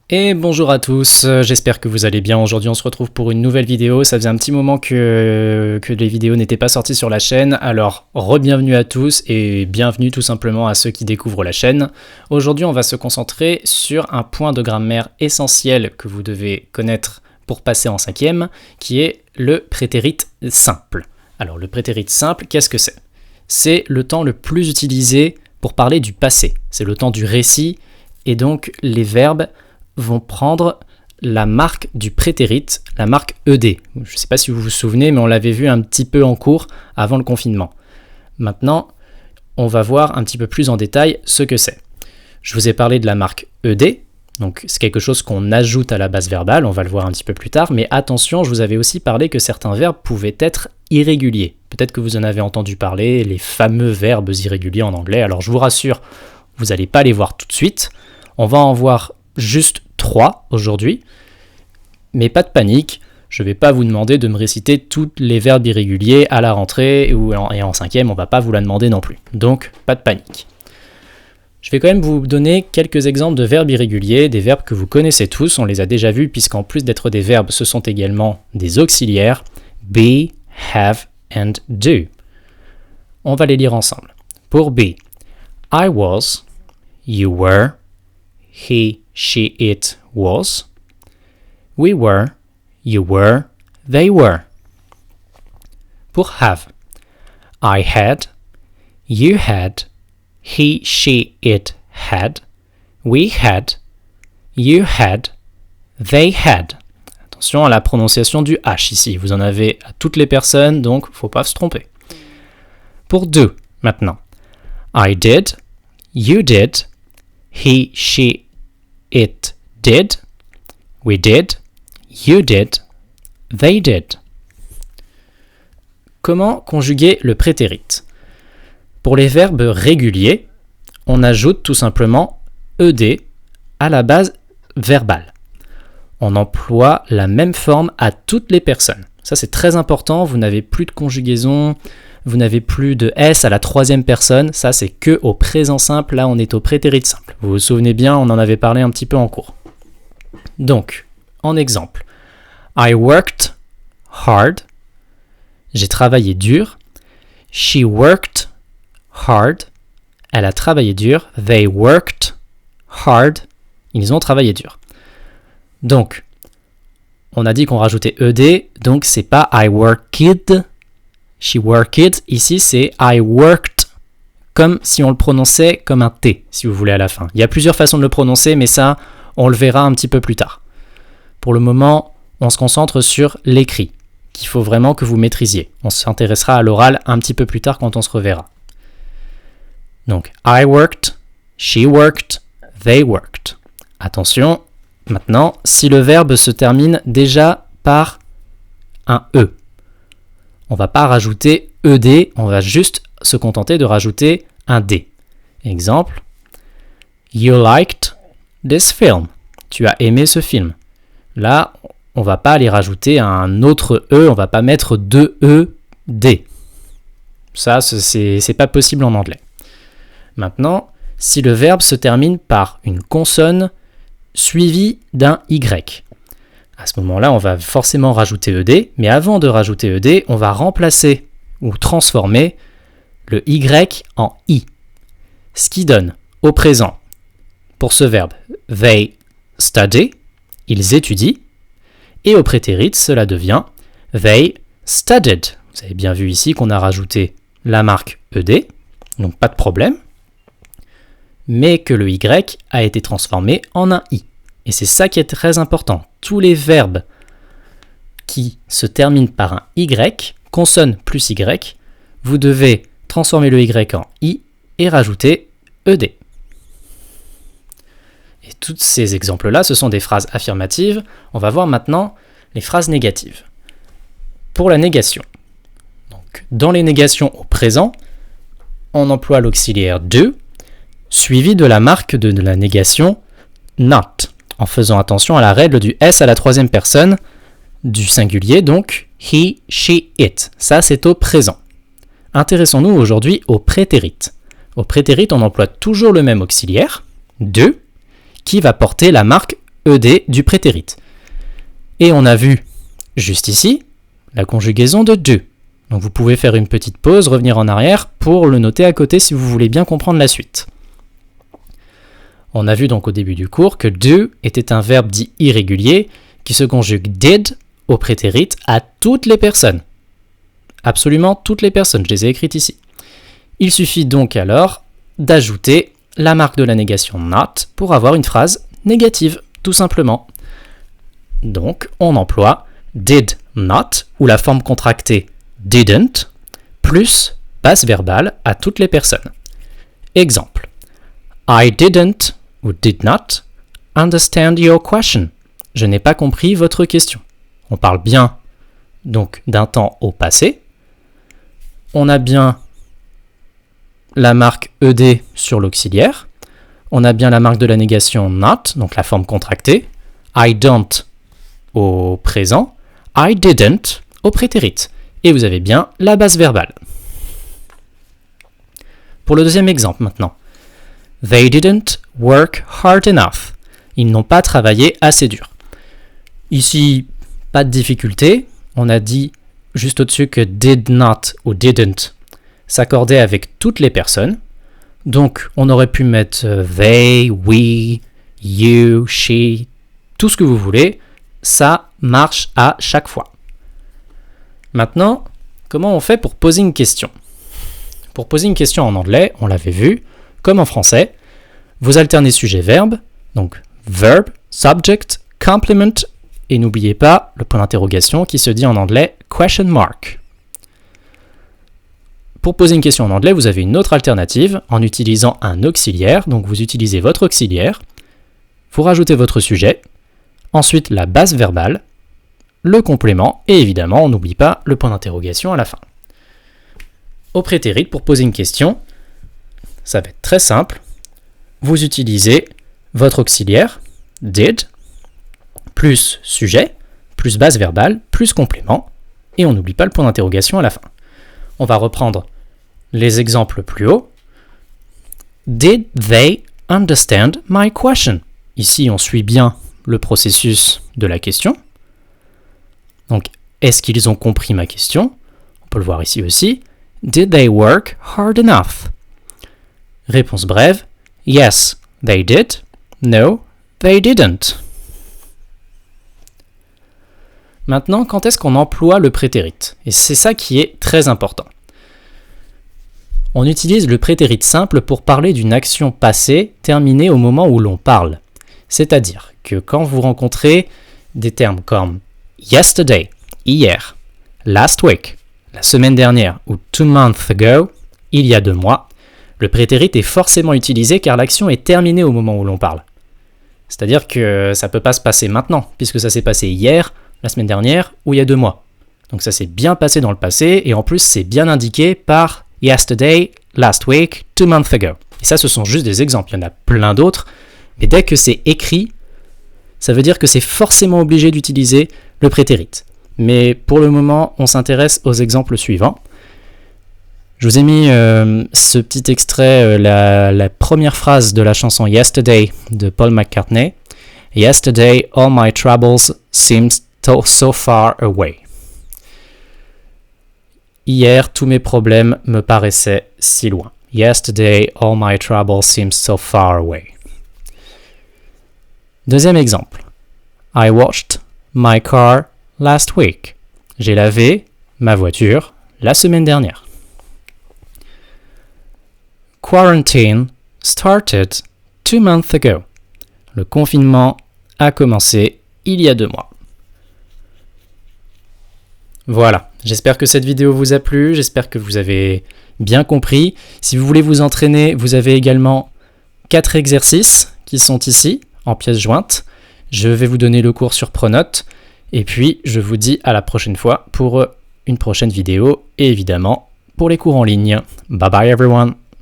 Et bonjour à tous, j'espère que vous allez bien. Aujourd'hui on se retrouve pour une nouvelle vidéo. Ça faisait un petit moment que les vidéos n'étaient pas sorties sur la chaîne, alors re-bienvenue à tous et bienvenue tout simplement à ceux qui découvrent la chaîne. Aujourd'hui on va se concentrer sur un point de grammaire essentiel que vous devez connaître pour passer en 5e, qui est le prétérit simple. Alors le prétérit simple, qu'est-ce que c'est ? C'est le temps le plus utilisé pour parler du passé. C'est le temps du récit et donc les verbes vont prendre la marque du prétérit, la marque ED. Je ne sais pas si vous vous souvenez, mais on l'avait vu un petit peu en cours avant le confinement. Maintenant, on va voir un petit peu plus en détail ce que c'est. Je vous ai parlé de la marque ED, donc c'est quelque chose qu'on ajoute à la base verbale, on va le voir un petit peu plus tard, mais attention, je vous avais aussi parlé que certains verbes pouvaient être irréguliers. Peut-être que vous en avez entendu parler, les fameux verbes irréguliers en anglais. Alors je vous rassure, vous n'allez pas les voir tout de suite, on va en voir juste 3 aujourd'hui, mais pas de panique, je ne vais pas vous demander de me réciter tous les verbes irréguliers à la rentrée et en 5e, on ne va pas vous la demander non plus, donc pas de panique. Je vais quand même vous donner quelques exemples de verbes irréguliers, des verbes que vous connaissez tous, on les a déjà vus puisqu'en plus d'être des verbes, ce sont également des auxiliaires, be, have and do. On va les lire ensemble. Pour be, I was, you were, he, she, it was. We were, you were, they were. Pour have, I had, you had, he, she, it had, we had, you had, they had. Attention à la prononciation du H ici, vous en avez à toutes les personnes, donc faut pas se tromper. Pour do, maintenant, I did, you did, he, she, it did, we did, you did, they did. Comment conjuguer le prétérit ? Pour les verbes réguliers, on ajoute tout simplement ED à la base verbale. On emploie la même forme à toutes les personnes. Ça c'est très important, vous n'avez plus de conjugaison, vous n'avez plus de S à la 3e personne, ça c'est que au présent simple, là on est au prétérit simple. Vous vous souvenez bien, on en avait parlé un petit peu en cours. Donc, en exemple, I worked hard, j'ai travaillé dur, she worked hard, elle a travaillé dur, they worked hard, ils ont travaillé dur. Donc, on a dit qu'on rajoutait ED, donc c'est pas I worked, she worked, ici c'est I worked, comme si on le prononçait comme un T, si vous voulez à la fin. Il y a plusieurs façons de le prononcer, mais ça, on le verra un petit peu plus tard. Pour le moment, on se concentre sur l'écrit, qu'il faut vraiment que vous maîtrisiez. On s'intéressera à l'oral un petit peu plus tard quand on se reverra. Donc, I worked, she worked, they worked. Attention, maintenant, si le verbe se termine déjà par un E, on ne va pas rajouter ED, on va juste se contenter de rajouter un D. Exemple, you liked this film. Tu as aimé ce film. Là, on ne va pas aller rajouter un autre E, on ne va pas mettre 2 E, D. Ça, c'est pas possible en anglais. Maintenant, si le verbe se termine par une consonne suivie d'un Y, à ce moment-là, on va forcément rajouter ED, mais avant de rajouter ED, on va remplacer ou transformer le Y en I. Ce qui donne au présent, pour ce verbe, they study, ils étudient, et au prétérit, cela devient they studied. Vous avez bien vu ici qu'on a rajouté la marque ED, donc pas de problème, mais que le Y a été transformé en un I. Et c'est ça qui est très important. Tous les verbes qui se terminent par un Y, consonne plus Y, vous devez transformer le Y en I et rajouter ED. Et tous ces exemples-là, ce sont des phrases affirmatives. On va voir maintenant les phrases négatives. Pour la négation, donc, dans les négations au présent, on emploie l'auxiliaire do, suivi de la marque de la négation not, en faisant attention à la règle du S à la 3e personne du singulier, donc he, she, it. Ça, c'est au présent. Intéressons-nous aujourd'hui au prétérit. Au prétérit, on emploie toujours le même auxiliaire, de, qui va porter la marque ED du prétérit. Et on a vu, juste ici, la conjugaison de do. Donc vous pouvez faire une petite pause, revenir en arrière pour le noter à côté si vous voulez bien comprendre la suite. On a vu donc au début du cours que do était un verbe dit irrégulier qui se conjugue did au prétérit à toutes les personnes. Absolument toutes les personnes, je les ai écrites ici. Il suffit donc alors d'ajouter la marque de la négation not pour avoir une phrase négative, tout simplement. Donc on emploie did not ou la forme contractée didn't plus base verbale à toutes les personnes. Exemple. I didn't ou did not understand your question. Je n'ai pas compris votre question. On parle bien donc d'un temps au passé. On a bien la marque ED sur l'auxiliaire. On a bien la marque de la négation not, donc la forme contractée. I don't au présent. I didn't au prétérit. Et vous avez bien la base verbale. Pour le deuxième exemple maintenant. They didn't work hard enough. Ils n'ont pas travaillé assez dur. Ici, pas de difficulté. On a dit juste au-dessus que did not ou didn't s'accordait avec toutes les personnes. Donc, on aurait pu mettre they, we, you, she, tout ce que vous voulez. Ça marche à chaque fois. Maintenant, comment on fait pour poser une question ? Pour poser une question en anglais, on l'avait vu, comme en français, vous alternez sujet-verbe, donc verb, subject, complement, et n'oubliez pas le point d'interrogation qui se dit en anglais question mark. Pour poser une question en anglais, vous avez une autre alternative en utilisant un auxiliaire, donc vous utilisez votre auxiliaire, vous rajoutez votre sujet, ensuite la base verbale, le complément, et évidemment, on n'oublie pas le point d'interrogation à la fin. Au prétérit, pour poser une question, ça va être très simple. Vous utilisez votre auxiliaire, did, plus sujet, plus base verbale, plus complément, et on n'oublie pas le point d'interrogation à la fin. On va reprendre les exemples plus haut. Did they understand my question? Ici, on suit bien le processus de la question. Donc, est-ce qu'ils ont compris ma question? On peut le voir ici aussi. Did they work hard enough? Réponse brève. Yes, they did. No, they didn't. Maintenant, quand est-ce qu'on emploie le prétérit? Et c'est ça qui est très important. On utilise le prétérit simple pour parler d'une action passée terminée au moment où l'on parle. C'est-à-dire que quand vous rencontrez des termes comme yesterday, hier, last week, la semaine dernière, ou 2 months ago, il y a 2 mois, le prétérit est forcément utilisé car l'action est terminée au moment où l'on parle. C'est-à-dire que ça ne peut pas se passer maintenant, puisque ça s'est passé hier, la semaine dernière, ou il y a 2 mois. Donc ça s'est bien passé dans le passé, et en plus c'est bien indiqué par yesterday, last week, 2 months ago. Et ça, ce sont juste des exemples, il y en a plein d'autres, mais dès que c'est écrit, ça veut dire que c'est forcément obligé d'utiliser le prétérit. Mais pour le moment, on s'intéresse aux exemples suivants. Je vous ai mis ce petit extrait, la première phrase de la chanson Yesterday de Paul McCartney. Yesterday, all my troubles seemed so far away. Hier, tous mes problèmes me paraissaient si loin. Yesterday, all my troubles seemed so far away. Deuxième exemple. I washed my car last week. J'ai lavé ma voiture la semaine dernière. Quarantine started 2 months ago. Le confinement a commencé il y a 2 mois. Voilà, j'espère que cette vidéo vous a plu, j'espère que vous avez bien compris. Si vous voulez vous entraîner, vous avez également 4 exercices qui sont ici, en pièces jointes. Je vais vous donner le cours sur Pronote, et puis je vous dis à la prochaine fois pour une prochaine vidéo, et évidemment pour les cours en ligne. Bye bye everyone!